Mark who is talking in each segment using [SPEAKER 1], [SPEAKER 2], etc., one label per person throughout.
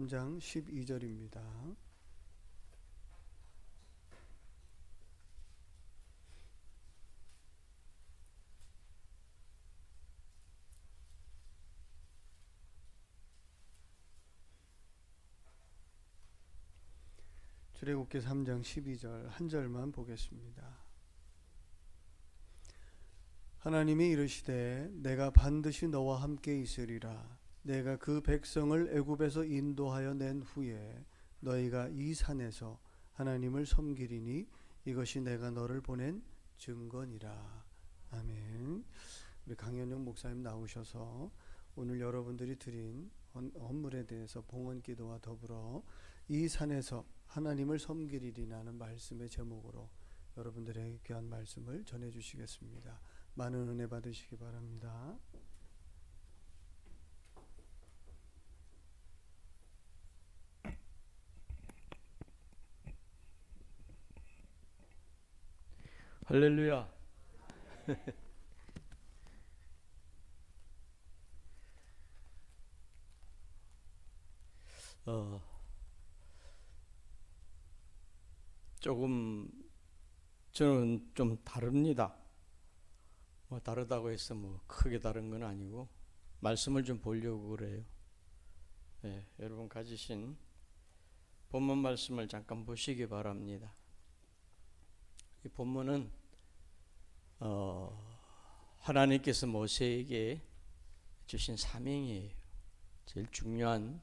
[SPEAKER 1] 3장 12절입니다. 출애굽기 3장 12절 한 절만 보겠습니다. 하나님이 이르시되 내가 반드시 너와 함께 있으리라. 내가 그 백성을 애굽에서 인도하여 낸 후에 너희가 이 산에서 하나님을 섬기리니 이것이 내가 너를 보낸 증거니라. 아멘. 우리 강현영 목사님 나오셔서 오늘 여러분들이 드린 헌물에 대해서 봉헌 기도와 더불어 이 산에서 하나님을 섬기리라는 말씀의 제목으로 여러분들에게 귀한 말씀을 전해 주시겠습니다. 많은 은혜 받으시기 바랍니다.
[SPEAKER 2] 할렐루야. 조금 저는 좀 다릅니다. 다르다고 해서 크게 다른 건 아니고 말씀을 좀 보려고 그래요. 여러분 가지신 본문 말씀을 잠깐 보시기 바랍니다. 이 본문은 하나님께서 모세에게 주신 사명이에요. 제일 중요한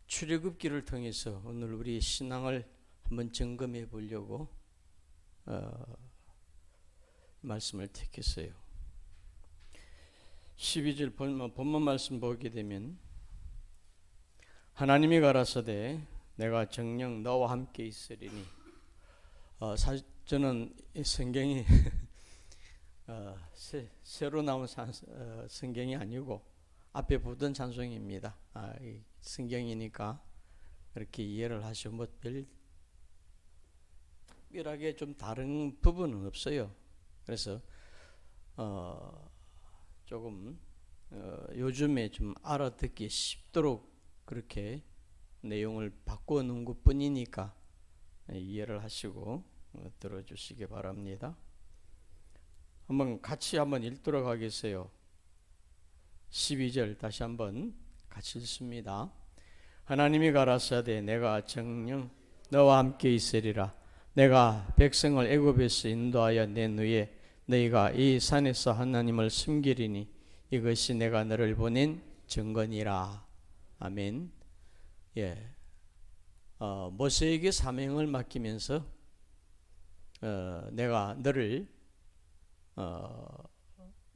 [SPEAKER 2] 출애굽기를 통해서 오늘 우리 신앙을 한번 점검해 보려고 말씀을 택했어요. 12절 본문 말씀 보게 되면 하나님이 가라사대 내가 정녕 너와 함께 있으리니, 사실 저는 이 성경이 새로 나온 성경이 아니고 앞에 보던 찬송입니다. 이 성경이니까 그렇게 이해를 하시고 특별하게 좀 다른 부분은 없어요. 그래서 조금 요즘에 좀 알아듣기 쉽도록 그렇게 내용을 바꿔 놓은 것 뿐이니까 이해를 하시고 들어주시기 바랍니다. 같이 한번 읽도록 하겠어요. 12절 다시 한번 같이 읽습니다. 하나님이 가라사대 내가 정녕 너와 함께 있으리라. 내가 백성을 애굽에서 인도하여 낸 후에 너희가 이 산에서 하나님을 섬기리니 이것이 내가 너를 보낸 증거니라. 아멘. 모세에게 사명을 맡기면서 내가 너를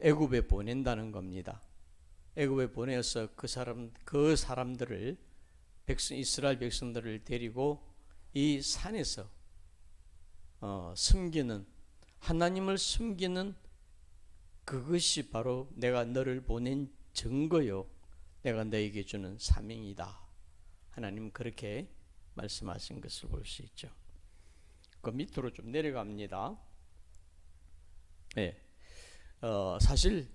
[SPEAKER 2] 애굽에 보낸다는 겁니다. 애굽에 보내서 그 사람들을 이스라엘 백성들을 데리고 이 산에서 섬기는, 하나님을 섬기는 그것이 바로 내가 너를 보낸 증거요, 내가 너에게 주는 사명이다. 하나님 그렇게 말씀하신 것을 볼 수 있죠. 그 밑으로 좀 내려갑니다. 사실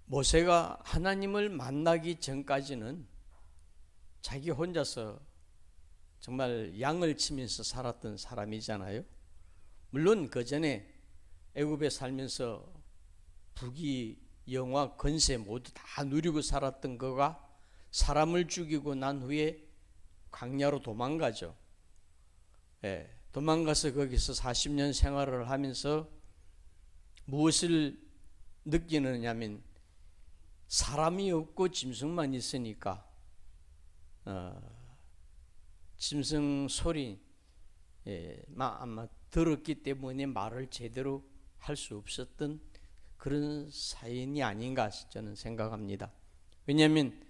[SPEAKER 2] 모세가 하나님을 만나기 전까지는 자기 혼자서 정말 양을 치면서 살았던 사람이잖아요. 물론 그 전에 애굽에 살면서 부귀, 영화, 권세 모두 다 누리고 살았던 그가 사람을 죽이고 난 후에 광야로 도망가죠. 도망가서 거기서 40년 생활을 하면서 무엇을 느끼느냐면 사람이 없고 짐승만 있으니까 짐승 소리 아마 들었기 때문에 말을 제대로 할 수 없었던 그런 사인이 아닌가 저는 생각합니다. 왜냐하면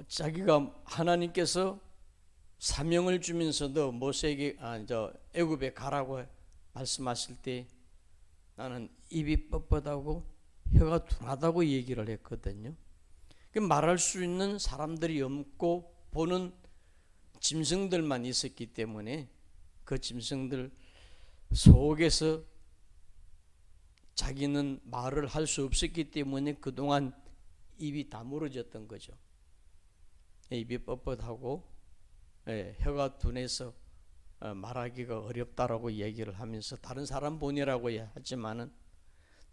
[SPEAKER 2] 자기가 하나님께서 사명을 주면서 너 모세에게 애굽에 가라고 말씀하실 때 나는 입이 뻣뻣하고 혀가 둔하다고 얘기를 했거든요. 말할 수 있는 사람들이 없고 보는 짐승들만 있었기 때문에 그 짐승들 속에서 자기는 말을 할 수 없었기 때문에 그동안 입이 다물어졌던 거죠. 입이 뻣뻣하고 혀가 둔해서 말하기가 어렵다라고 얘기를 하면서 다른 사람 보내라고 하지만은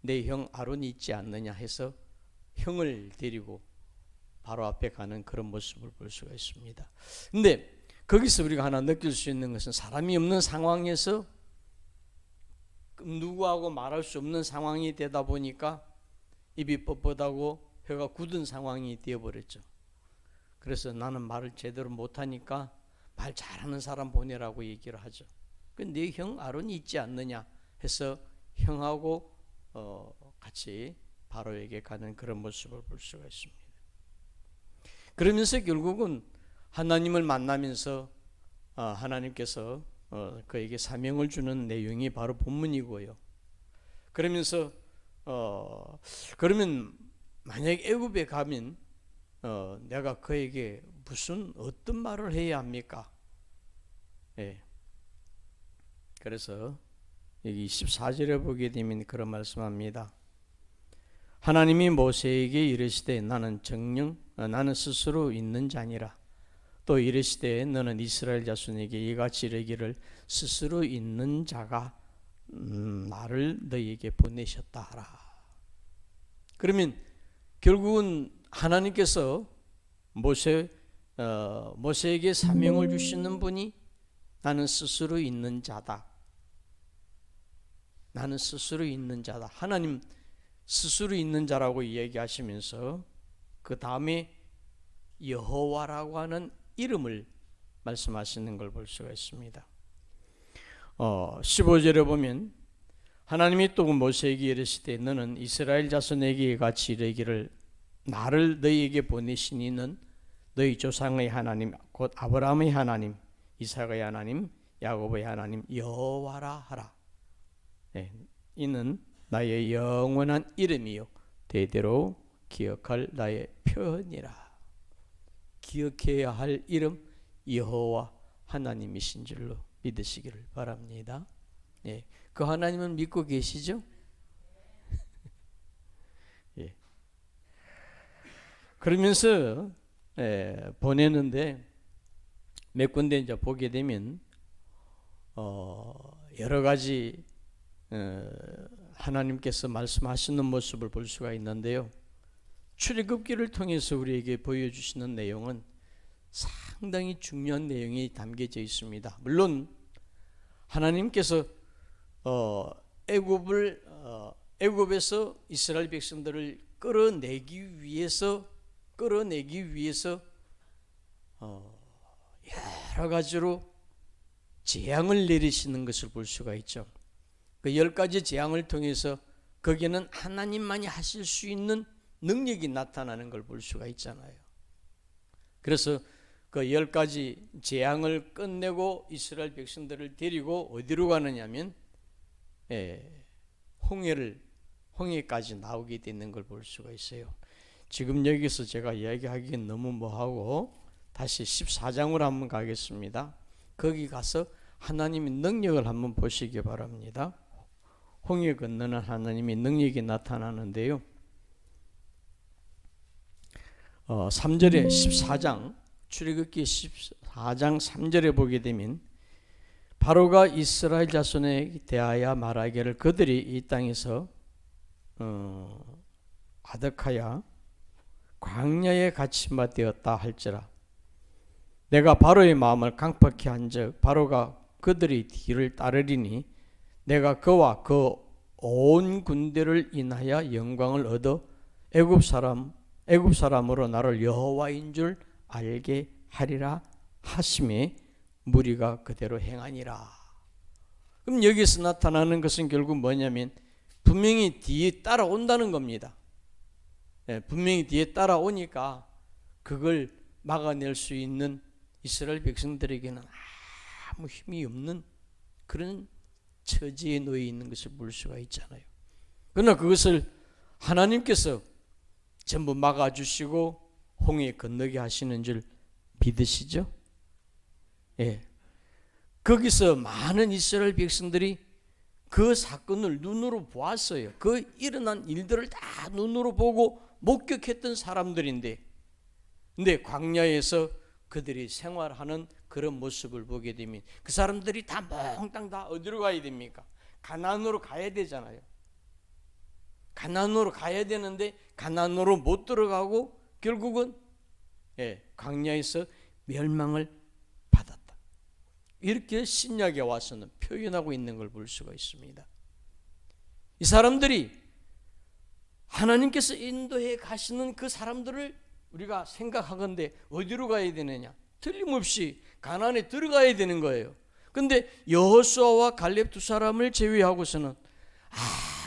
[SPEAKER 2] 내 형 아론이 있지 않느냐 해서 형을 데리고 바로 앞에 가는 그런 모습을 볼 수가 있습니다. 근데 거기서 우리가 하나 느낄 수 있는 것은 사람이 없는 상황에서 누구하고 말할 수 없는 상황이 되다 보니까 입이 뻣뻣하고 혀가 굳은 상황이 되어버렸죠. 그래서 나는 말을 제대로 못하니까 말 잘하는 사람 보내라고 얘기를 하죠. 내 형 아론이 있지 않느냐 해서 형하고 같이 바로에게 가는 그런 모습을 볼 수가 있습니다. 그러면서 결국은 하나님을 만나면서 하나님께서 그에게 사명을 주는 내용이 바로 본문이고요. 그러면서 그러면 만약에 애굽에 가면 내가 그에게 무슨 어떤 말을 해야 합니까? 그래서 여기 14절에 보게 되면 그런 말씀합니다. 하나님이 모세에게 이르시되 나는 정녕 나는 스스로 있는 자니라. 또 이르시되 너는 이스라엘 자손에게 이같이 이르기를 스스로 있는 자가 나를 너희에게 보내셨다 하라. 그러면 결국은 하나님께서 모세에게 사명을 주시는 분이 나는 스스로 있는 자다. 나는 스스로 있는 자다. 하나님 스스로 있는 자라고 이야기하시면서 그 다음에 여호와라고 하는 이름을 말씀하시는 걸 볼 수가 있습니다. 15절에 보면 하나님이 또 모세에게 이르시되 너는 이스라엘 자손에게 같이 이르기를 나를 너희에게 보내신 이는 너희 조상의 하나님 곧 아브라함의 하나님 이삭의 하나님 야곱의 하나님 여호와라 하라. 이는 나의 영원한 이름이요 대대로 기억할 나의 표현이라. 기억해야 할 이름 여호와 하나님이신 줄로 믿으시기를 바랍니다. 그 하나님은 믿고 계시죠? 그러면서 보내는데 몇 군데 이제 보게 되면 여러 가지 하나님께서 말씀하시는 모습을 볼 수가 있는데요. 출애굽기를 통해서 우리에게 보여주시는 내용은 상당히 중요한 내용이 담겨져 있습니다. 물론 하나님께서 애굽에서 이스라엘 백성들을 끌어내기 위해서 여러 가지로 재앙을 내리시는 것을 볼 수가 있죠. 그 10가지 재앙을 통해서 거기에는 하나님만이 하실 수 있는 능력이 나타나는 걸 볼 수가 있잖아요. 그래서 그 10가지 재앙을 끝내고 이스라엘 백성들을 데리고 어디로 가느냐면 홍해까지 나오게 되는 걸 볼 수가 있어요. 지금 여기서 제가 이야기하기엔 너무 뭐하고 다시 14장으로 한번 가겠습니다. 거기 가서 하나님의 능력을 한번 보시기 바랍니다. 홍해 건너는 하나님의 능력이 나타나는데요. 3절에 14장 출애굽기 14장 3절에 보게 되면 바로가 이스라엘 자손에 대하여 말하기를 그들이 이 땅에서 아득하여 광야에 갇힌 바 되었다 할지라 내가 바로의 마음을 강팍히 한즉 바로가 그들의 뒤를 따르리니 내가 그와 그 온 군대를 인하여 영광을 얻어 애굽 사람으로 나를 여호와인 줄 알게 하리라 하심에 무리가 그대로 행하니라. 그럼 여기서 나타나는 것은 결국 뭐냐면 분명히 뒤에 따라온다는 겁니다. 분명히 뒤에 따라오니까 그걸 막아낼 수 있는 이스라엘 백성들에게는 아무 힘이 없는 그런 처지에 놓여 있는 것을 볼 수가 있잖아요. 그러나 그것을 하나님께서 전부 막아주시고 홍해 건너게 하시는 줄 믿으시죠? 거기서 많은 이스라엘 백성들이 그 사건을 눈으로 보았어요. 그 일어난 일들을 다 눈으로 보고 목격했던 사람들인데, 근데 광야에서 그들이 생활하는 그런 모습을 보게 되면 그 사람들이 다 몽땅 다 어디로 가야 됩니까? 가나안으로 가야 되잖아요. 가나안으로 가야 되는데 가나안으로 못 들어가고 결국은 광야에서 멸망을 받았다. 이렇게 신약에 와서는 표현하고 있는 걸 볼 수가 있습니다. 이 사람들이 하나님께서 인도해 가시는 그 사람들을 우리가 생각하건대 어디로 가야 되느냐? 틀림없이 가나안에 들어가야 되는 거예요. 근데 여호수아와 갈렙 두 사람을 제외하고서는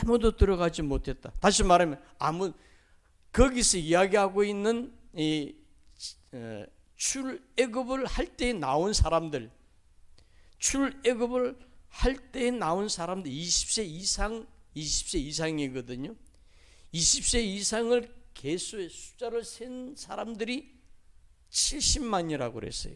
[SPEAKER 2] 아무도 들어가지 못했다. 다시 말하면 거기서 이야기하고 있는 이 출애굽을 할 때 나온 사람들, 출애굽을 할 때 나온 사람들 20세 이상이거든요. 20세 이상을 개수의 숫자를 센 사람들이 70만이라고 그랬어요.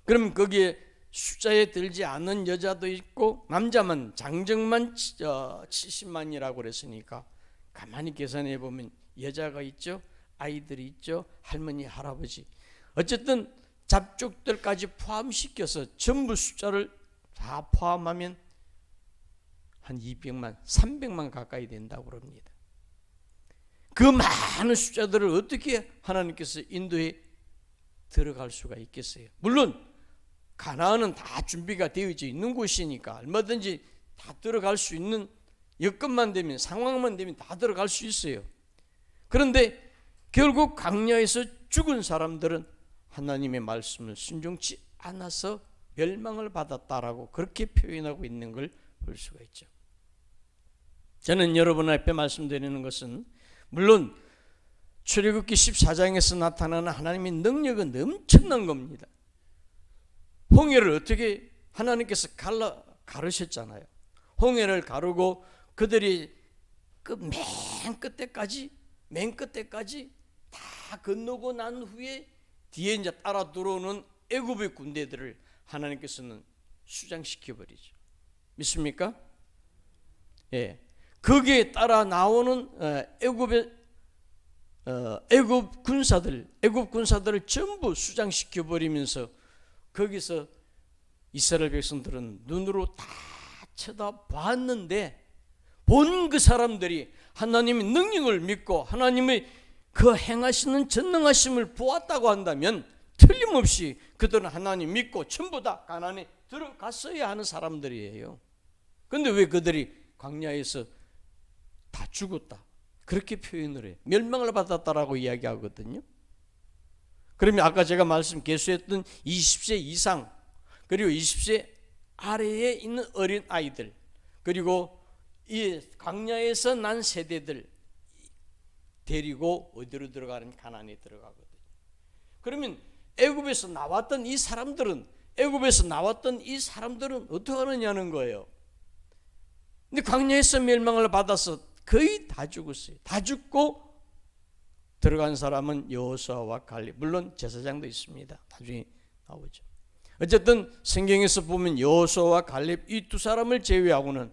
[SPEAKER 2] 그럼 거기에 숫자에 들지 않은 여자도 있고 남자만 장정만 70만이라고 그랬으니까 가만히 계산해 보면 여자가 있죠, 아이들이 있죠, 할머니, 할아버지, 어쨌든 잡족들까지 포함시켜서 전부 숫자를 다 포함하면 한 200만, 300만 가까이 된다고 합니다. 그 많은 숫자들을 어떻게 하나님께서 인도에 들어갈 수가 있겠어요? 물론 가나안은 다 준비가 되어져 있는 곳이니까 얼마든지 다 들어갈 수 있는 여건만 되면, 상황만 되면 다 들어갈 수 있어요. 그런데 결국 광야에서 죽은 사람들은 하나님의 말씀을 순종치 않아서 멸망을 받았다라고 그렇게 표현하고 있는 걸 볼 수가 있죠. 저는 여러분 앞에 말씀드리는 것은 물론 출애굽기 14장에서 나타나는 하나님의 능력은 엄청난 겁니다. 홍해를 어떻게 하나님께서 가르셨잖아요. 홍해를 가르고 그들이 그 맨 끝에까지 다 건너고 난 후에 뒤에 이제 따라 들어오는 애굽의 군대들을 하나님께서는 수장시켜 버리죠. 믿습니까? 예. 거기에 따라 나오는 애굽 군사들을 전부 수장시켜 버리면서 거기서 이스라엘 백성들은 눈으로 다 쳐다봤는데 본 그 사람들이 하나님의 능력을 믿고 하나님의 그 행하시는 전능하심을 보았다고 한다면 틀림없이 그들은 하나님 믿고 전부 다 가나안에 들어갔어야 하는 사람들이에요. 그런데 왜 그들이 광야에서 다 죽었다 그렇게 표현을 해요? 멸망을 받았다라고 이야기하거든요. 그러면 아까 제가 개수했던 20세 이상 그리고 20세 아래에 있는 어린 아이들 그리고 이 광야에서 난 세대들 데리고 어디로 들어가는? 가나안에 들어가거든요. 그러면 애굽에서 나왔던 이 사람들은 어떻게 하느냐는 거예요. 근데 광야에서 멸망을 받아서 거의 다 죽었어요. 다 죽고 들어간 사람은 여호수아와 갈렙, 물론 제사장도 있습니다. 나중에 나오죠. 어쨌든 성경에서 보면 여호수아와 갈렙 이 두 사람을 제외하고는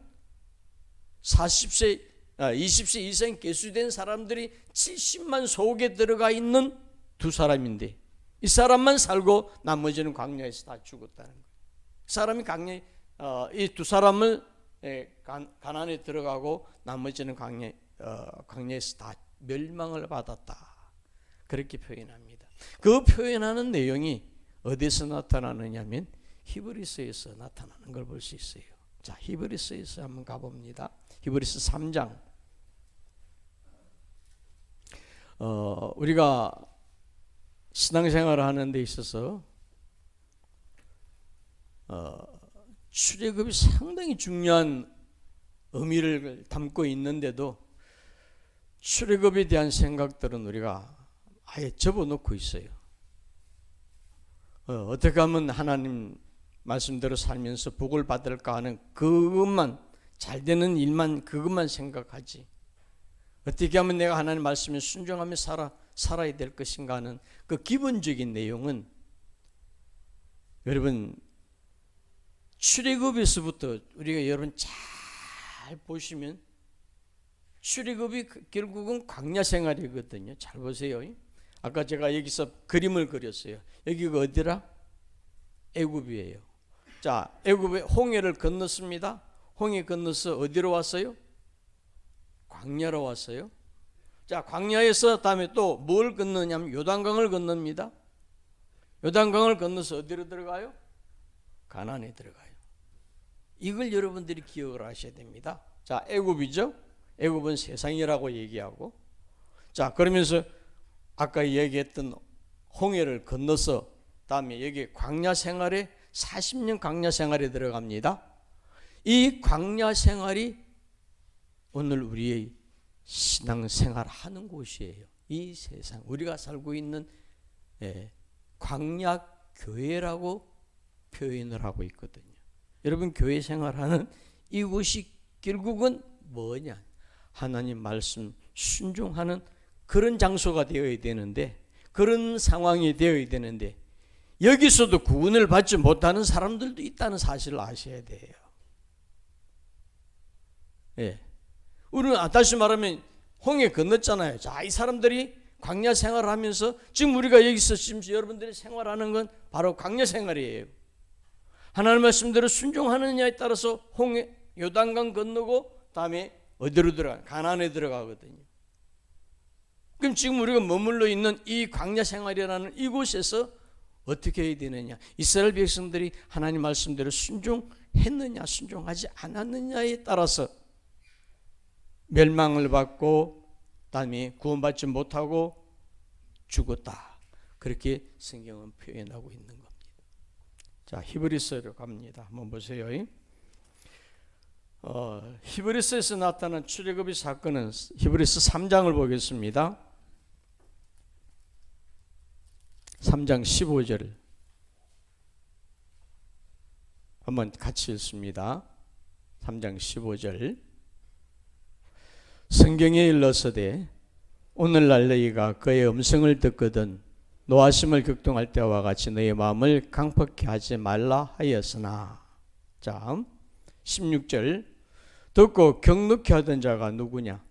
[SPEAKER 2] 20세 이상 계수된 사람들이 70만 속에 들어가 있는 두 사람인데 이 사람만 살고 나머지는 광야에서 다 죽었다는 거예요. 사람이 이 두 사람을 가나안에 들어가고 나머지는 광야에서 다 멸망을 받았다. 그렇게 표현합니다. 그 표현하는 내용이 어디서 나타나느냐면 히브리서에서 나타나는 걸 볼 수 있어요. 자, 히브리서에서 한번 가봅니다. 히브리서 3장. 우리가 신앙생활을 하는 데 있어서 출애굽이 상당히 중요한 의미를 담고 있는데도 출애굽에 대한 생각들은 우리가 아예 접어놓고 있어요. 어떻게 하면 하나님 말씀대로 살면서 복을 받을까 하는 그것만, 잘 되는 일만, 그것만 생각하지, 어떻게 하면 내가 하나님 말씀에 순종하며 살아야 될 것인가 하는 그 기본적인 내용은 여러분 출애굽에서부터 우리가 여러분 잘 보시면 출애굽이 결국은 광야 생활이거든요. 잘 보세요. 아까 제가 여기서 그림을 그렸어요. 여기가 어디라? 애굽이에요. 자, 애굽에 홍해를 건넜습니다. 홍해 건너서 어디로 왔어요? 광야로 왔어요. 자, 광야에서 다음에 또 뭘 건너냐면 요단강을 건넙니다. 요단강을 건너서 어디로 들어가요? 가나안에 들어가요. 이걸 여러분들이 기억을 하셔야 됩니다. 자, 애굽이죠. 애굽은 세상이라고 얘기하고, 자, 그러면서 아까 얘기했던 홍해를 건너서 다음에 여기 광야 생활에 40년 광야 생활에 들어갑니다. 이 광야 생활이 오늘 우리의 신앙 생활 하는 곳이에요. 이 세상 우리가 살고 있는 광야 교회라고 표현을 하고 있거든요. 여러분 교회 생활하는 이곳이 결국은 뭐냐? 하나님 말씀 순종하는 그런 장소가 되어야 되는데, 그런 상황이 되어야 되는데, 여기서도 구원을 받지 못하는 사람들도 있다는 사실을 아셔야 돼요. 예. 우리는 다시 말하면 홍해 건넜잖아요. 자, 이 사람들이 광야 생활을 하면서 지금 우리가 여기서 지금 여러분들이 생활하는 건 바로 광야 생활이에요. 하나님 말씀대로 순종하느냐에 따라서 홍해 요단강 건너고 다음에 어디로 들어가? 가나안에 들어가거든요. 그럼 지금 우리가 머물러 있는 이 광야 생활이라는 이곳에서 어떻게 해야 되느냐? 이스라엘 백성들이 하나님 말씀대로 순종했느냐, 순종하지 않았느냐에 따라서 멸망을 받고 다음에 구원받지 못하고 죽었다. 그렇게 성경은 표현하고 있는 겁니다. 자, 히브리서로 갑니다. 한번 보세요. 히브리서에서 나타난 출애굽의 사건은 히브리서 3장을 보겠습니다. 3장 15절 한번 같이 읽습니다. 3장 15절 성경에 일러서되 오늘날 너희가 그의 음성을 듣거든 노하심을 격동할 때와 같이 너희 마음을 강팍케 하지 말라 하였으나. 자, 16절 듣고 경luc케 하던 자가 누구냐?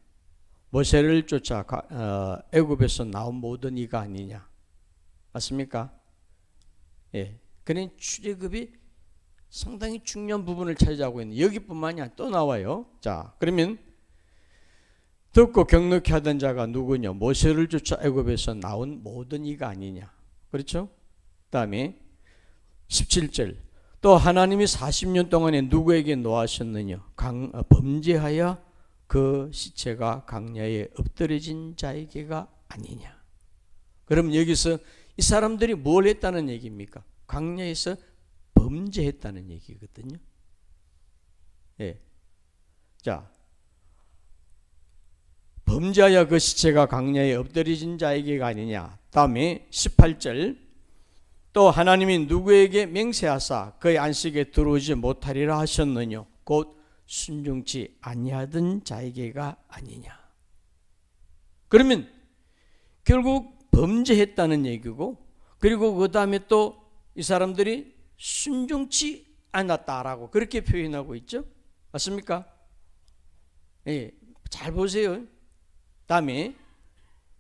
[SPEAKER 2] 모세를 쫓아 애굽에서 나온 모든 이가 아니냐? 맞습니까? 예. 그런 출애굽이 상당히 중요한 부분을 차지하고 있는, 여기뿐만이 아니라 또 나와요. 자, 그러면 듣고 경luc케 하던 자가 누구냐? 모세를 쫓아 애굽에서 나온 모든 이가 아니냐? 그렇죠? 그다음에 17절 또 하나님이 40년 동안에 누구에게 노하셨느냐? 범죄하여 그 시체가 강야에 엎드려진 자에게가 아니냐? 그럼 여기서 이 사람들이 뭘 했다는 얘기입니까? 광야에서 범죄했다는 얘기거든요. 예. 자, 범죄하여 그 시체가 강야에 엎드려진 자에게가 아니냐. 다음에 18절 또 하나님이 누구에게 맹세하사 그의 안식에 들어오지 못하리라 하셨느냐? 곧 순종치 아니하던 자에게가 아니냐. 그러면 결국 범죄했다는 얘기고, 그리고 그 다음에 또 이 사람들이 순종치 않았다라고 그렇게 표현하고 있죠. 맞습니까? 예, 잘 보세요. 다음에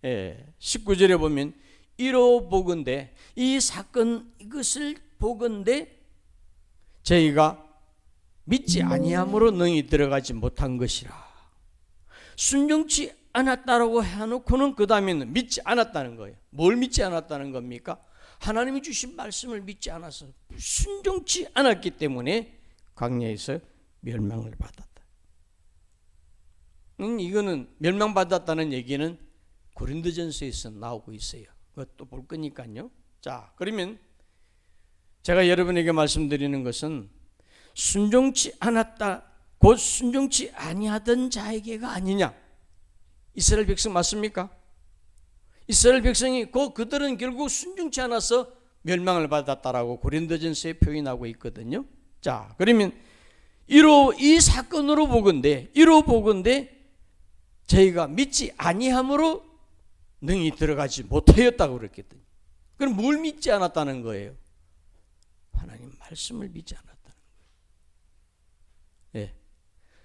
[SPEAKER 2] 19절에 보면 이로 보건대 이 사건 이것을 보건대 저희가 믿지 아니함으로 너희 들어가지 못한 것이라. 순종치 않았다라고 해놓고는 그 다음에는 믿지 않았다는 거예요. 뭘 믿지 않았다는 겁니까? 하나님이 주신 말씀을 믿지 않아서 순종치 않았기 때문에 광야에서 멸망을 받았다. 이거는 멸망받았다는 얘기는 고린도전서에서 나오고 있어요. 그것도 볼 거니까요. 자, 그러면 제가 여러분에게 말씀드리는 것은 순종치 않았다, 곧 순종치 아니하던 자에게가 아니냐. 이스라엘 백성 맞습니까? 이스라엘 백성이 그들은 결국 순종치 않아서 멸망을 받았다라고 고린도전서에 표현하고 있거든요. 자, 그러면 이 사건으로 보건대 저희가 믿지 아니함으로 능히 들어가지 못하였다고 그랬거든요. 그럼 뭘 믿지 않았다는 거예요? 하나님 말씀을 믿지 않았다는 거예요. 예.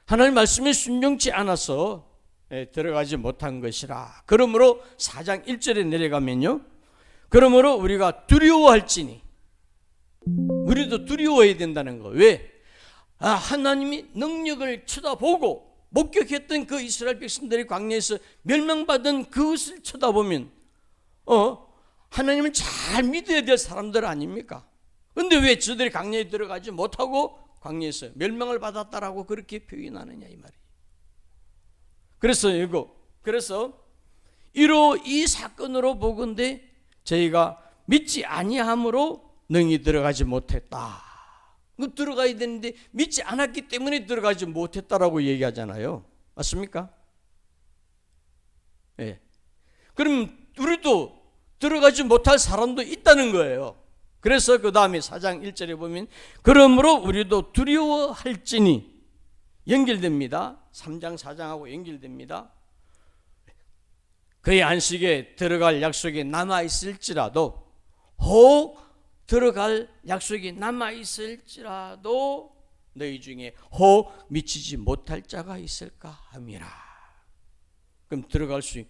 [SPEAKER 2] 하나님 말씀에 순종치 않아서 들어가지 못한 것이라. 그러므로 4장 1절에 내려가면요, 그러므로 우리가 두려워할지니, 우리도 두려워해야 된다는 거. 왜? 하나님이 능력을 쳐다보고 목격했던 그 이스라엘 백성들이 광야에서 멸망받은 그것을 쳐다보면 하나님을 잘 믿어야 될 사람들 아닙니까? 근데 왜 저들이 광야에 들어가지 못하고 광야에서 멸망을 받았다라고 그렇게 표현하느냐 이 말이에요. 그래서 이 사건으로 보건대 저희가 믿지 아니함으로 능히 들어가지 못했다. 들어가야 되는데 믿지 않았기 때문에 들어가지 못했다라고 얘기하잖아요. 맞습니까? 예. 그럼 우리도 들어가지 못할 사람도 있다는 거예요. 그래서 그 다음에 4장 1절에 보면 그러므로 우리도 두려워할지니 연결됩니다. 3장 4장하고 연결됩니다. 그의 안식에 들어갈 약속이 남아있을지라도 혹 들어갈 약속이 남아있을지라도 너희 중에 혹 미치지 못할 자가 있을까 함이라. 그럼 들어갈 수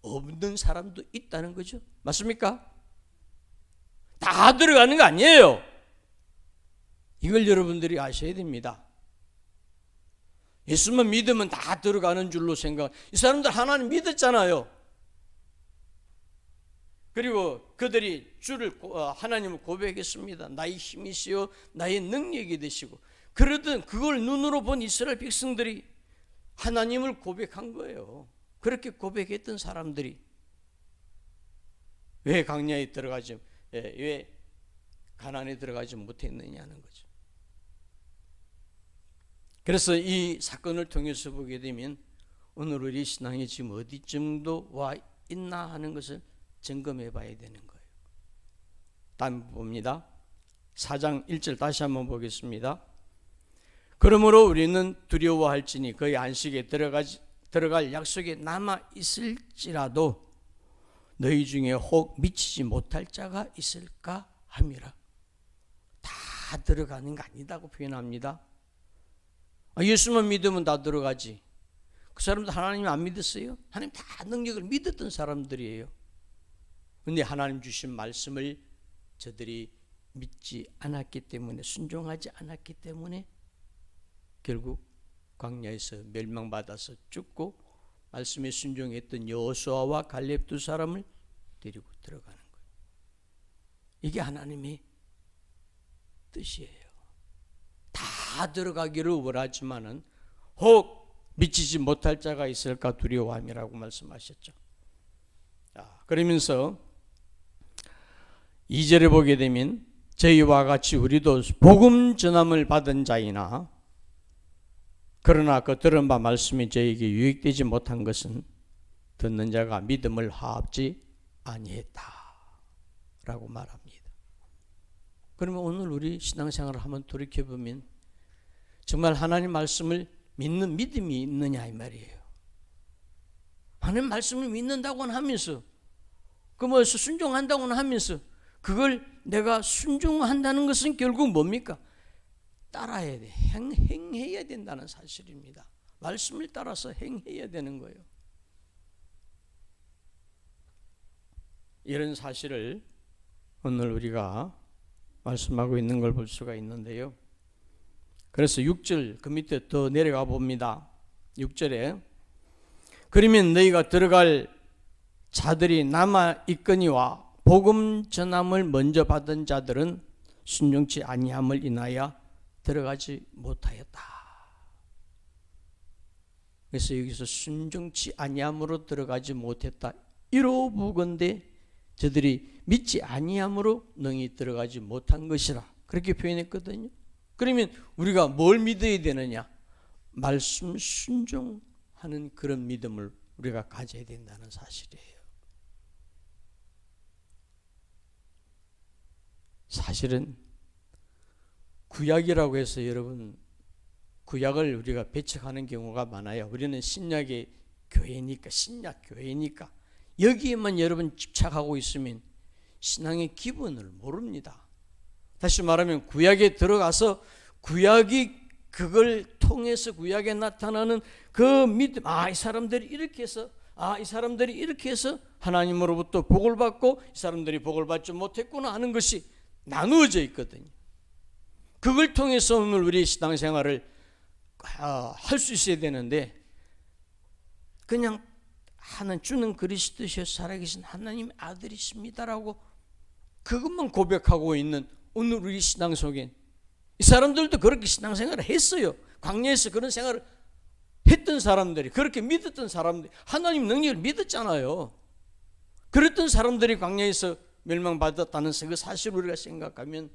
[SPEAKER 2] 없는 사람도 있다는 거죠. 맞습니까? 다 들어가는 거 아니에요. 이걸 여러분들이 아셔야 됩니다. 예수만 믿으면 다 들어가는 줄로 생각. 이 사람들 하나님 믿었잖아요. 그리고 그들이 하나님을 고백했습니다. 나의 힘이시요 나의 능력이 되시고. 그러던 그걸 눈으로 본 이스라엘 백성들이 하나님을 고백한 거예요. 그렇게 고백했던 사람들이 왜 광야에 들어가지, 왜 가나안에 들어가지 못했느냐는 거죠. 그래서 이 사건을 통해서 보게 되면 오늘 우리 신앙이 지금 어디쯤도 와 있나 하는 것을 점검해 봐야 되는 거예요. 다음 봅니다. 4장 1절 다시 한번 보겠습니다. 그러므로 우리는 두려워할지니 그의 안식에 들어갈 약속에 남아 있을지라도 너희 중에 혹 미치지 못할 자가 있을까 함이라. 다 들어가는 거 아니다고 표현합니다. 예수만 믿으면 다 들어가지. 그 사람들 하나님 안 믿었어요? 하나님 다 능력을 믿었던 사람들이에요. 그런데 하나님 주신 말씀을 저들이 믿지 않았기 때문에, 순종하지 않았기 때문에 결국 광야에서 멸망받아서 죽고 말씀에 순종했던 여호수아와 갈렙 두 사람을 데리고 들어가는 거예요. 이게 하나님의 뜻이에요. 다 들어가기를 원하지만은 혹 미치지 못할 자가 있을까 두려워함이라고 말씀하셨죠. 그러면서 2절에 보게 되면 저희와 같이 우리도 복음 전함을 받은 자이나 그러나 그 들은 바 말씀이 저에게 유익되지 못한 것은 듣는 자가 믿음을 화합지 아니했다 라고 말합니다. 그러면 오늘 우리 신앙생활을 한번 돌이켜보면 정말 하나님 말씀을 믿는 믿음이 있느냐 이 말이에요. 하나님 말씀을 믿는다고는 하면서 순종한다고는 하면서 그걸 내가 순종한다는 것은 결국 뭡니까? 따라야 돼. 행해야 된다는 사실입니다. 말씀을 따라서 행해야 되는 거예요. 이런 사실을 오늘 우리가 말씀하고 있는 걸 볼 수가 있는데요. 그래서 6절 그 밑에 더 내려가 봅니다. 6절에 그러면 너희가 들어갈 자들이 남아 있거니와 복음 전함을 먼저 받은 자들은 순종치 아니함을 인하여 들어가지 못하였다. 그래서 여기서 순종치 아니함으로 들어가지 못했다. 이로부건대 저들이 믿지 아니함으로 능히 들어가지 못한 것이라 그렇게 표현했거든요. 그러면 우리가 뭘 믿어야 되느냐? 말씀 순종하는 그런 믿음을 우리가 가져야 된다는 사실이에요. 사실은 구약이라고 해서 여러분 구약을 우리가 배척하는 경우가 많아요. 우리는 신약의 교회니까, 신약 교회니까 여기에만 여러분 집착하고 있으면 신앙의 기본을 모릅니다. 다시 말하면 구약에 들어가서 구약이 그걸 통해서 구약에 나타나는 그 믿음, 이 사람들이 이렇게 해서 이 사람들이 이렇게 해서 하나님으로부터 복을 받고 이 사람들이 복을 받지 못했구나 하는 것이 나누어져 있거든요. 그걸 통해서 오늘 우리 신앙생활을 할 수 있어야 되는데 그냥 주는 그리스도시여 살아계신 하나님의 아들이십니다라고 그것만 고백하고 있는 오늘 우리 신앙 속엔 이 사람들도 그렇게 신앙생활을 했어요. 광야에서 그런 생활을 했던 사람들이, 그렇게 믿었던 사람들이, 하나님 능력을 믿었잖아요. 그랬던 사람들이 광야에서 멸망받았다는 그 사실을 우리가 생각하면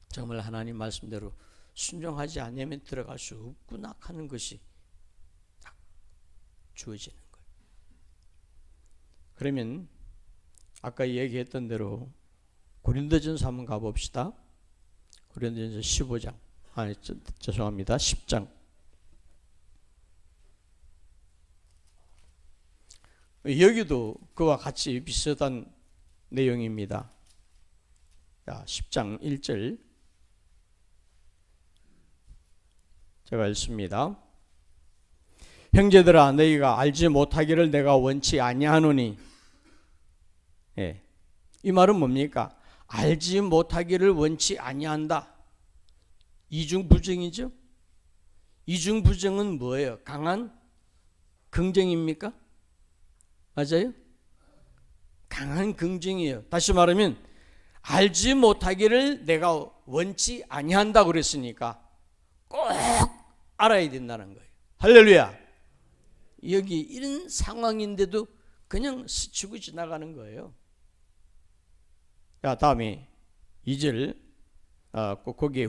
[SPEAKER 2] 정말 하나님 말씀대로 순종하지 않으면 들어갈 수 없구나 하는 것이 딱 주어지는 거예요. 그러면 아까 얘기했던 대로 고린도전서 한번 가봅시다. 고린도전서 15장 죄송합니다. 10장. 여기도 그와 같이 비슷한 내용입니다. 10장 1절 제가 읽습니다. 형제들아 너희가 알지 못하기를 내가 원치 아니하노니. 이 말은 뭡니까? 알지 못하기를 원치 아니한다. 이중부정이죠. 이중부정은 뭐예요? 강한 긍정입니까? 맞아요? 강한 긍정이에요. 다시 말하면 알지 못하기를 내가 원치 아니한다 그랬으니까 꼭 알아야 된다는 거예요. 할렐루야. 여기 이런 상황인데도 그냥 스치고 지나가는 거예요. 다음에 2절 거기에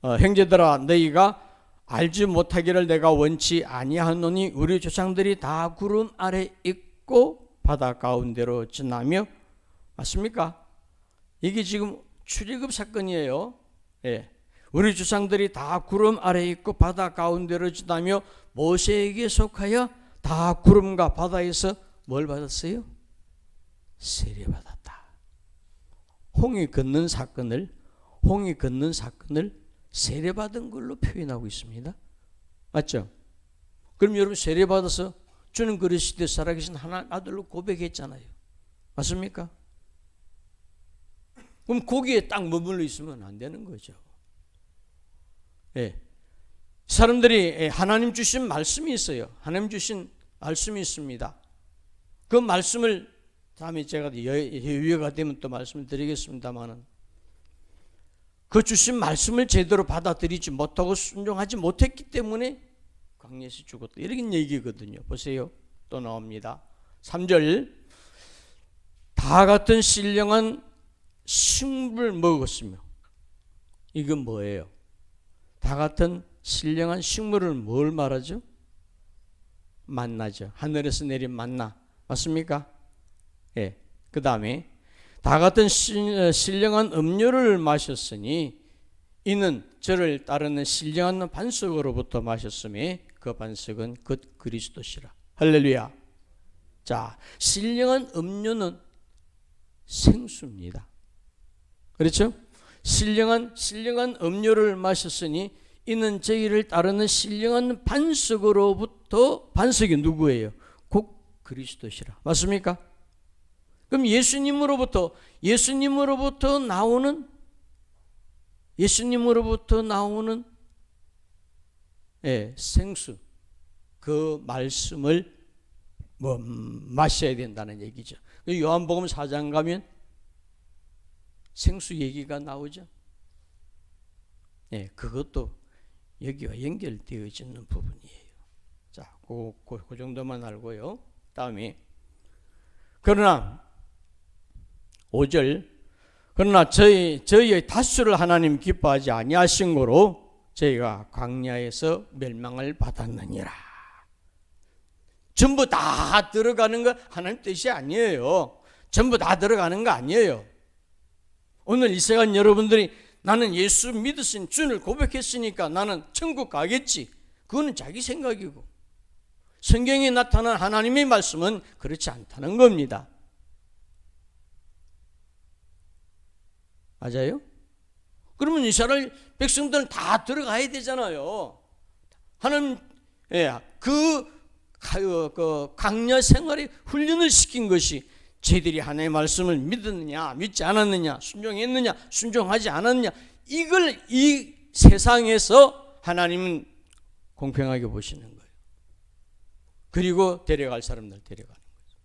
[SPEAKER 2] 형제들아 너희가 알지 못하기를 내가 원치 아니하노니 우리 조상들이 다 구름 아래 있고 바다 가운데로 지나며. 맞습니까? 이게 지금 출애굽 사건이에요. 우리 조상들이 다 구름 아래 있고 바다 가운데로 지나며 모세에게 속하여 다 구름과 바다에서 뭘 받았어요? 세례받았다. 홍이 걷는 사건을 세례받은 걸로 표현하고 있습니다. 맞죠? 그럼 여러분 세례받아서 주는 그리스도의 살아계신 하나님 아들로 고백했잖아요. 맞습니까? 그럼 거기에 딱 머물러 있으면 안 되는 거죠. 사람들이 하나님 주신 말씀이 있어요. 하나님 주신 말씀이 있습니다. 그 말씀을 다음에 제가 여유가 되면 또 말씀을 드리겠습니다만은 그 주신 말씀을 제대로 받아들이지 못하고 순종하지 못했기 때문에 광야에서 죽었다. 이런 얘기거든요. 보세요. 또 나옵니다. 3절 다 같은 신령한 식물을 먹었으며. 이건 뭐예요? 다 같은 신령한 식물을 뭘 말하죠? 만나죠. 하늘에서 내린 만나. 맞습니까? 그 다음에 다 같은 신령한 음료를 마셨으니 이는 저를 따르는 신령한 반석으로부터 마셨으며 그 반석은 곧 그리스도시라. 할렐루야. 자, 신령한 음료는 생수입니다. 그렇죠? 신령한 음료를 마셨으니 이는 저희를 따르는 신령한 반석으로부터. 반석이 누구예요? 곧 그리스도시라. 맞습니까? 그럼 예수님으로부터 나오는 생수, 그 말씀을 마셔야 된다는 얘기죠. 요한복음 4장 가면 생수 얘기가 나오죠. 그것도 여기와 연결되어지는 부분이에요. 자, 그 정도만 알고요. 다음에 그러나 5절 그러나 저희의 다수를 하나님 기뻐하지 아니하신 거로 저희가 광야에서 멸망을 받았느니라. 전부 다 들어가는 거 하나님 뜻이 아니에요. 전부 다 들어가는 거 아니에요. 오늘 이 시간 여러분들이 나는 예수 믿으신 주를 고백했으니까 나는 천국 가겠지. 그거는 자기 생각이고 성경에 나타난 하나님의 말씀은 그렇지 않다는 겁니다. 맞아요? 그러면 이스라엘 백성들은 다 들어가야 되잖아요. 하나님 그 강야 생활에 훈련을 시킨 것이 저희들이 하나님의 말씀을 믿었느냐 믿지 않았느냐, 순종했느냐 순종하지 않았느냐, 이걸 이 세상에서 하나님은 공평하게 보시는 거예요. 그리고 데려갈 사람들 데려가는 거죠.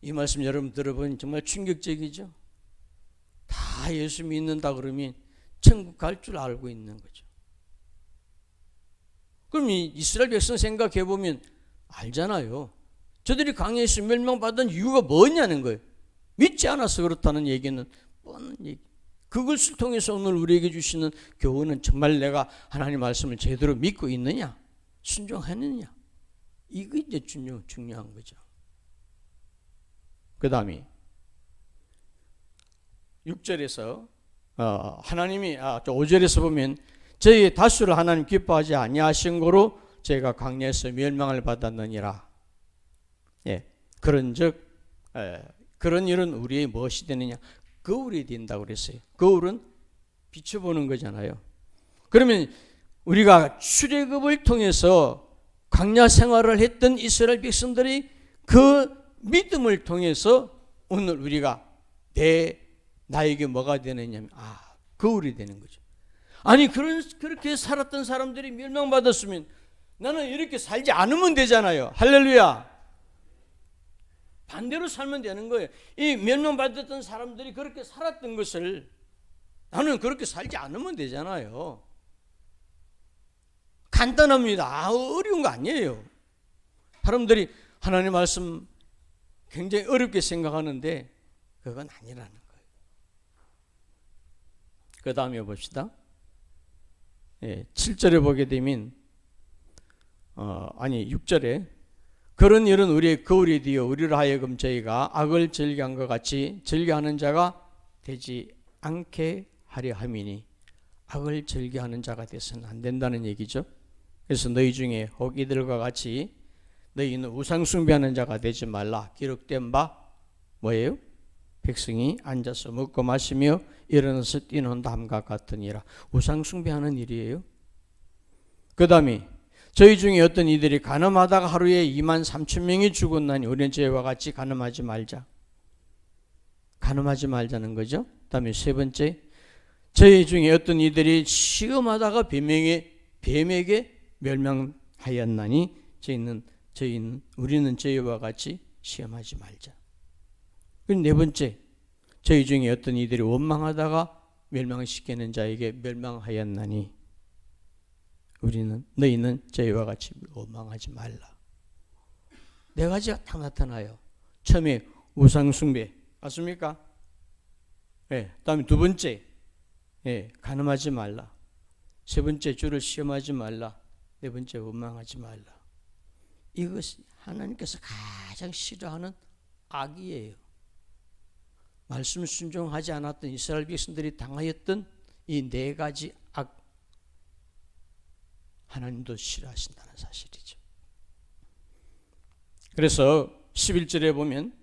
[SPEAKER 2] 이 말씀 여러분 들어보니 정말 충격적이죠. 다 예수 믿는다 그러면 천국 갈 줄 알고 있는 거죠. 그럼 이 이스라엘 백성 생각해 보면 알잖아요. 저들이 광야에서 멸망받은 이유가 뭐냐는 거예요. 믿지 않아서 그렇다는 얘기는 뻔한 얘기. 그것을 통해서 오늘 우리에게 주시는 교훈은 정말 내가 하나님 말씀을 제대로 믿고 있느냐, 순종하느냐, 이거 이제 중요한 거죠. 그 다음에 6절에서 하나님이 5절에서 보면 저희의 다수를 하나님 기뻐하지 아니하신 거로 저희가 광야에서 멸망을 받았느니라. 그런즉 그런 일은 우리의 무엇이 되느냐? 거울이 된다고 그랬어요. 거울은 비춰보는 거잖아요. 그러면 우리가 출애굽을 통해서 광야 생활을 했던 이스라엘 백성들이 그 믿음을 통해서 오늘 우리가 나에게 뭐가 되느냐면 거울이 되는 거죠. 아니 그렇게 살았던 사람들이 멸망받았으면 나는 이렇게 살지 않으면 되잖아요. 할렐루야. 반대로 살면 되는 거예요. 이 멸망받았던 사람들이 그렇게 살았던 것을 나는 그렇게 살지 않으면 되잖아요. 간단합니다. 어려운 거 아니에요. 사람들이 하나님 말씀 굉장히 어렵게 생각하는데 그건 아니라는 거예요. 그 다음에 봅시다. 7절에 보게 되면 6절에 그런 일은 우리의 거울이 되어 우리를 하여금 저희가 악을 즐겨한 것 같이 즐겨하는 자가 되지 않게 하려 함이니, 악을 즐겨하는 자가 되서는 안 된다는 얘기죠. 그래서 너희 중에 혹 이들과 같이 너희는 우상 숭배하는 자가 되지 말라. 기록된 바 뭐예요? 백성이 앉아서 먹고 마시며 일어나서 뛰는 담과 같으니라. 우상 숭배하는 일이에요. 그 다음에 저희 중에 어떤 이들이 간음하다가 하루에 23,000명이 죽었나니 우리는 저희와 같이 간음하지 말자. 간음하지 말자는 거죠. 그 다음에 세 번째, 저희 중에 어떤 이들이 시험하다가 뱀에게 멸망하였나니 우리는 저희와 같이 시험하지 말자. 그리고 네 번째, 저희 중에 어떤 이들이 원망하다가 멸망시키는 자에게 멸망하였나니 너희는 저희와 같이 원망하지 말라. 네 가지가 딱 나타나요. 처음에 우상숭배 맞습니까? 다음에 두 번째 간음하지 말라. 세 번째 주를 시험하지 말라. 네 번째 원망하지 말라. 이것이 하나님께서 가장 싫어하는 악이에요. 말씀 순종하지 않았던 이스라엘 백성들이 당하였던 이 네 가지 악, 하나님도 싫어하신다는 사실이죠. 그래서 11절에 보면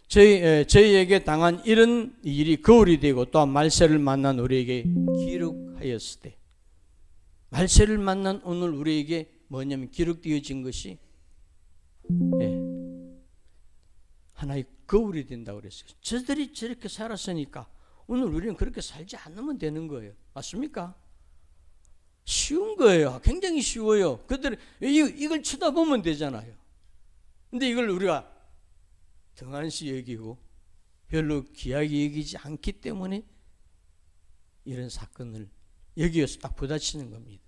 [SPEAKER 2] 저희에게 당한 이런 일이 거울이 되고 또한 말세를 만난 우리에게 기록하였을 때, 말세를 만난 오늘 우리에게 뭐냐면 기록되어진 것이 하나의 거울이 된다고 그랬어요. 저들이 저렇게 살았으니까 오늘 우리는 그렇게 살지 않으면 되는 거예요. 맞습니까? 쉬운 거예요. 굉장히 쉬워요. 그들 이걸 쳐다보면 되잖아요. 근데 이걸 우리가 등한시 여기고 별로 귀하게 여기지 않기 때문에 이런 사건을 여기에서 딱 부딪히는 겁니다.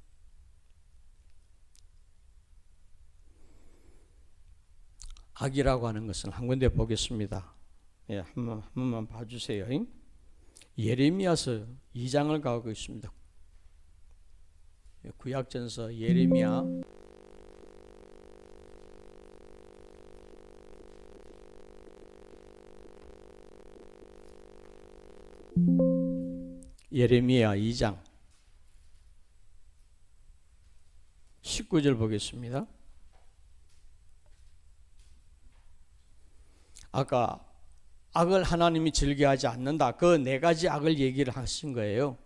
[SPEAKER 2] 악이라고 하는 것은 한 군데 보겠습니다. 한 번만 봐주세요. 예레미야서 2장을 가고 있습니다. 구약전서 예레미야 2장 19절 보겠습니다. 아까 악을 하나님이 즐겨하지 않는다. 그 네 가지 악을 얘기를 하신 거예요.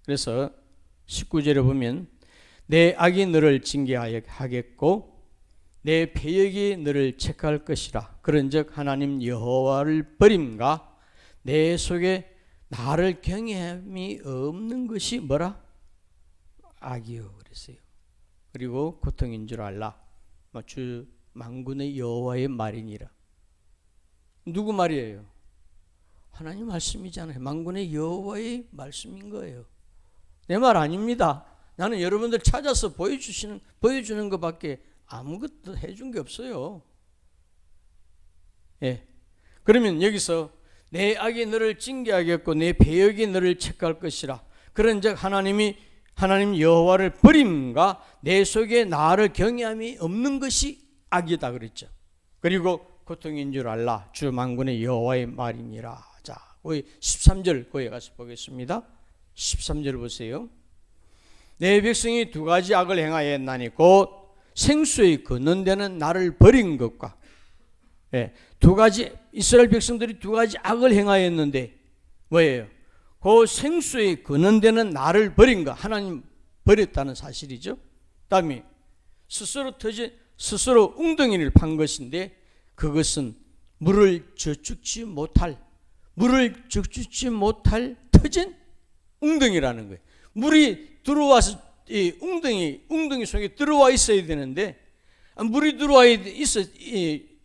[SPEAKER 2] 그래서 19절에 보면 내 악이 너를 징계하겠고 내 패역이 너를 책할 것이라. 그런즉 하나님 여호와를 버림과 내 속에 나를 경외함이 없는 것이 뭐라? 악이요 그랬어요. 그리고 고통인 줄 알라. 주 만군의 여호와의 말이니라. 누구 말이에요? 하나님 말씀이잖아요. 만군의 여호와의 말씀인 거예요. 내 말 아닙니다. 나는 여러분들 찾아서 보여주는 것밖에 아무것도 해준 게 없어요. 예. 그러면 여기서 내 악이 너를 징계하겠고 내 배역이 너를 책할 것이라. 그런즉 하나님 여호와를 버림과 내 속에 나를 경외함이 없는 것이 악이다 그랬죠. 그리고 고통인 줄 알라. 주 만군의 여호와의 말이니라. 자, 거기 13절 거기에 가서 보겠습니다. 13절 보세요. 내 백성이 두 가지 악을 행하였나니 곧 생수의 걷는 데는 나를 버린 것과 두 가지 이스라엘 백성들이 두 가지 악을 행하였는데 뭐예요? 그 생수의 걷는 데는 나를 버린 것, 하나님 버렸다는 사실이죠. 다음에 스스로 웅덩이를 판 것인데 그것은 물을 저축지 못할 터진 웅덩이라는 거예요. 물이 들어와서 이 웅덩이 속에 들어와 있어야 되는데 물이 들어와 있어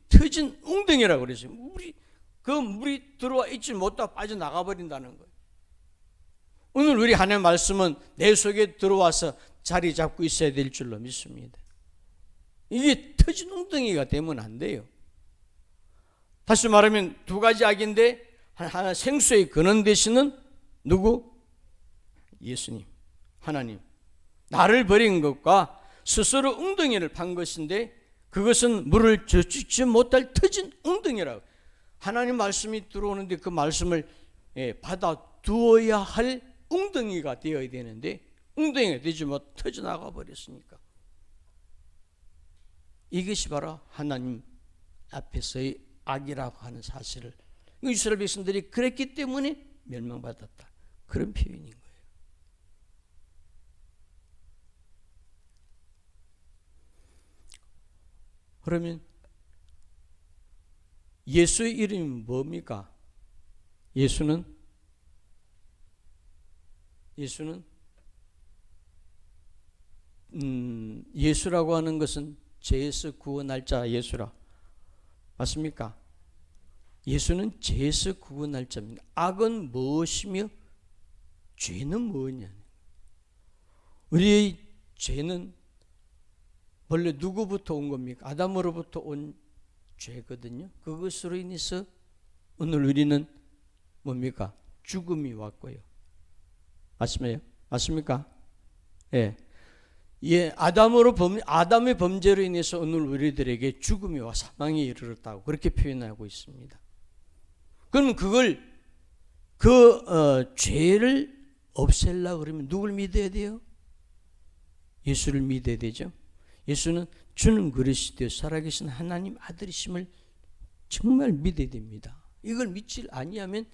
[SPEAKER 2] 터진 웅덩이라고 그랬어요. 물이 들어와 있지 못하고 빠져나가 버린다는 거예요. 오늘 우리 하나님의 말씀은 내 속에 들어와서 자리 잡고 있어야 될 줄로 믿습니다. 이게 터진 웅덩이가 되면 안 돼요. 다시 말하면 두 가지 악인데 하나 생수의 근원 되시는 누구? 예수님, 하나님. 나를 버린 것과 스스로 웅덩이를 판 것인데 그것은 물을 저축지 못할 터진 웅덩이라고. 하나님 말씀이 들어오는데 그 말씀을 받아 두어야 할 웅덩이가 되어야 되는데 웅덩이가 되지 못 터져나가 버렸으니까. 이것이 바로 하나님 앞에서의 악이라고 하는 사실을 이스라엘 백성들이 그랬기 때문에 멸망받았다. 그런 표현인 거예요. 그러면 예수의 이름이 뭡니까? 예수는 예수라고 하는 것은 죄에서 구원할 자 예수라. 맞습니까? 예수는 죄에서 구원할 자입니다. 악은 무엇이며 죄는 뭐냐? 우리의 죄는 원래 누구부터 온 겁니까? 아담으로부터 온 죄거든요. 그것으로 인해서 오늘 우리는 뭡니까? 죽음이 왔고요. 맞습니까? 예. 아담의 범죄로 인해서 오늘 우리들에게 죽음이 와 사망에 이르렀다고 그렇게 표현하고 있습니다. 그럼 죄를 없애려고 그러면 누굴 믿어야 돼요? 예수를 믿어야 되죠. 예수는 주는 그리스도 살아계신 하나님 아들이심을 정말 믿어야 됩니다. 이걸 믿지 아니하면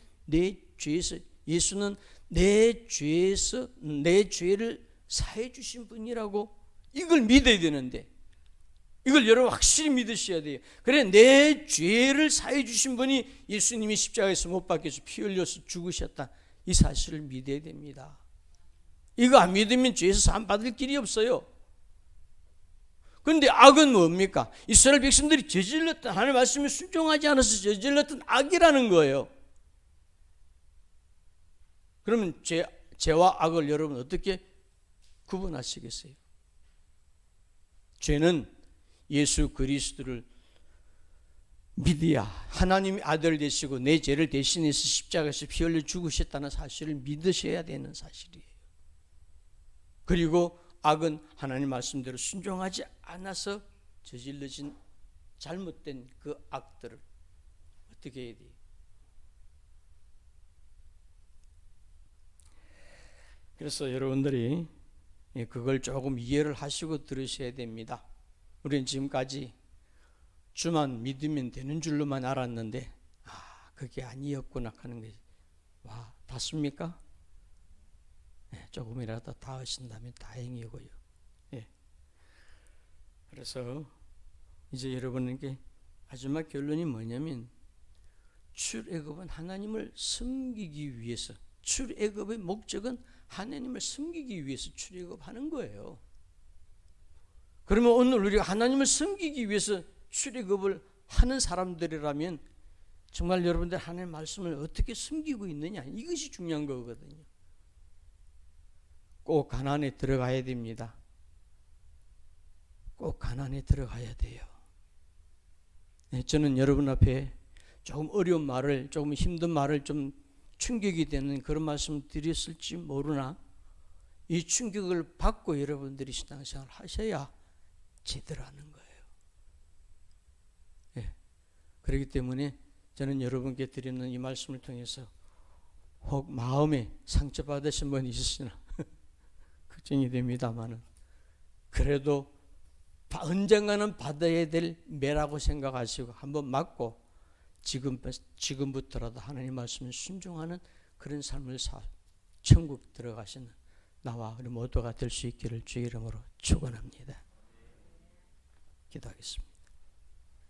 [SPEAKER 2] 예수는 내 죄를 사해 주신 분이라고 이걸 믿어야 되는데 이걸 여러분 확실히 믿으셔야 돼요. 그래 내 죄를 사해 주신 분이 예수님이 십자가에서 못 박혀서 피 흘려서 죽으셨다. 이 사실을 믿어야 됩니다. 이거 안 믿으면 죄에서 사함 받을 길이 없어요. 그런데 악은 뭡니까? 이스라엘 백성들이 저질렀던 하나님의 말씀에 순종하지 않아서 저질렀던 악이라는 거예요. 그러면 죄와 악을 여러분 어떻게 구분하시겠어요? 죄는 예수 그리스도를 믿어야 하나님이 아들 되시고 내 죄를 대신해서 십자가에서 피 흘려 죽으셨다는 사실을 믿으셔야 되는 사실이에요. 그리고 악은 하나님 말씀대로 순종하지 않아서 저질러진 잘못된 그 악들을 어떻게 해야 돼요? 그래서 여러분들이 그걸 조금 이해를 하시고 들으셔야 됩니다. 우리는 지금까지 주만 믿으면 되는 줄로만 알았는데 그게 아니었구나 하는 것이 와 닿습니까? 네, 조금이라도 닿으신다면 다행이고요. 예. 그래서 이제 여러분에게 마지막 결론이 뭐냐면 출애굽은 하나님을 섬기기 위해서, 출애굽의 목적은 하나님을 섬기기 위해서 출애굽하는 거예요. 그러면 오늘 우리가 하나님을 섬기기 위해서 출애굽을 하는 사람들이라면 정말 여러분들 하나님의 말씀을 어떻게 섬기고 있느냐, 이것이 중요한 거거든요. 꼭 가나안에 들어가야 됩니다. 꼭 가나안에 들어가야 돼요. 네, 저는 여러분 앞에 조금 어려운 말을, 조금 힘든 말을 좀 충격이 되는 그런 말씀을 드렸을지 모르나 이 충격을 받고 여러분들이 신앙생활을 하셔야 제대로 하는 거예요. 네. 그렇기 때문에 저는 여러분께 드리는 이 말씀을 통해서 혹 마음에 상처받으신 분이 있으시나 걱정이 됩니다만은 그래도 언젠가는 받아야 될 매라고 생각하시고 한번 맞고 지금부터라도 하나님 말씀을 순종하는 그런 삶을 천국 들어가시는 나와 우리 모두가 될 수 있기를 주의 이름으로 축원합니다. 기도하겠습니다.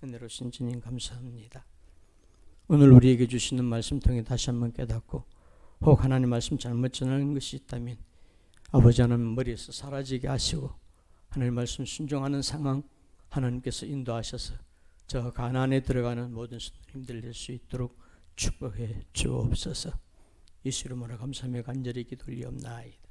[SPEAKER 2] 은혜로우신 주님 감사합니다. 오늘 우리에게 주시는 말씀 통해 다시 한번 깨닫고 혹 하나님 말씀 잘못 전하는 것이 있다면 아버지 하나님 머리에서 사라지게 하시고 하나님 말씀 순종하는 상황 하나님께서 인도하셔서 저 가나안에 들어가는 모든 손님들 될 수 있도록 축복해 주옵소서. 예수 이름으로 감사하며 간절히 기도 올리옵나이다.